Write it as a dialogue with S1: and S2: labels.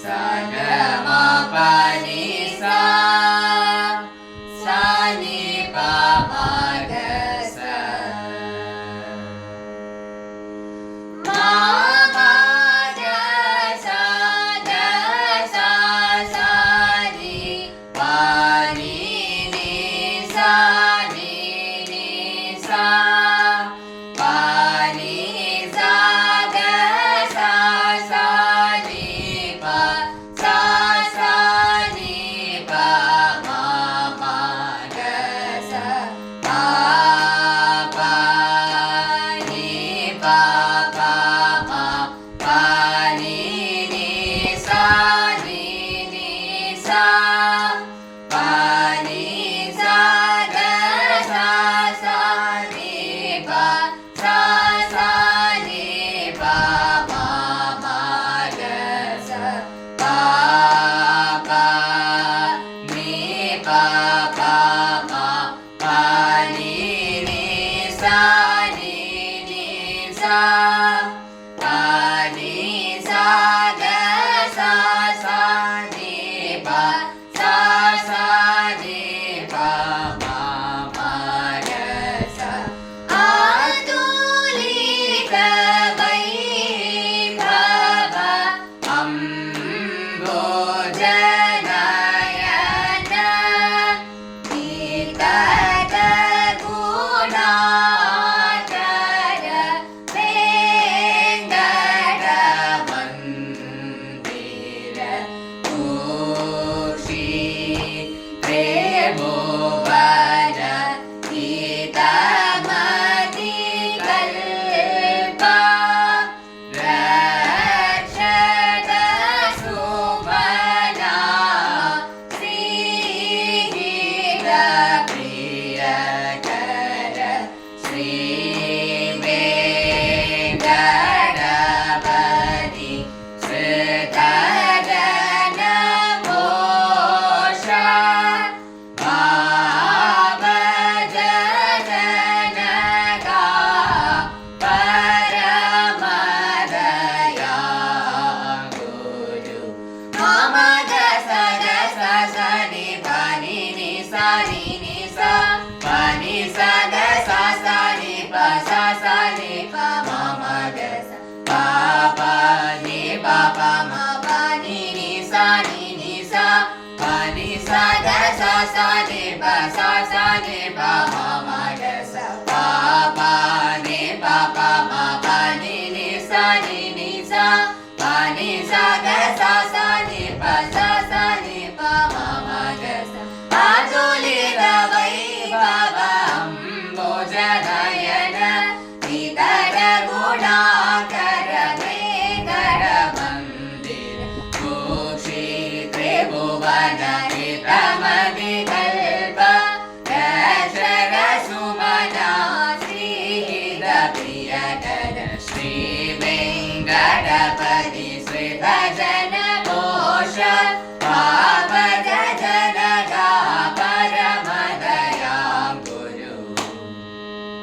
S1: sa ga ma pa ni sa ni pa ma ga sa ma ma ga sa ni pa ni sa ni sa pa ni sa ga sa ni pa ni pa ma ma ga sa pa ni pa ma pa ni sa pa ni sa ga sa ni pa ni pa ma ma ga sa pa ni pa ma pa ni sa pa ni sa ga sa ni pa ni pa ma ma ga sa adulika vaibhava ambojanaayana vikata gunakara venkata mandira kushi premobhara hitamati kalpa rakshata sumana srihira priyakara Sri Venkatapati Sritadana Mosha Bhavajanaka Paramadaya Guru Mama Gasa Gasa Ni Pa Ni Sa Ni Sa Pa Ni Sa Gasa Ni Pa Ni Pa Mama Gasa Pa Ni Pa Ma Pa Ni Sa Pa Ni Sa Gasa Ni Pa ni Pa Mama Gasa Pa Ni Pa Ma Pa Ni Sa Pa Ni Sa Gasa Ni Pa ni Pa Mama Gasa adulika vaibhava ambojanaayana vikata gunakara venkata mandira kushi tribhuvana hitamati kalpa rakshata sumana srihita priyakara Sri Venkatapati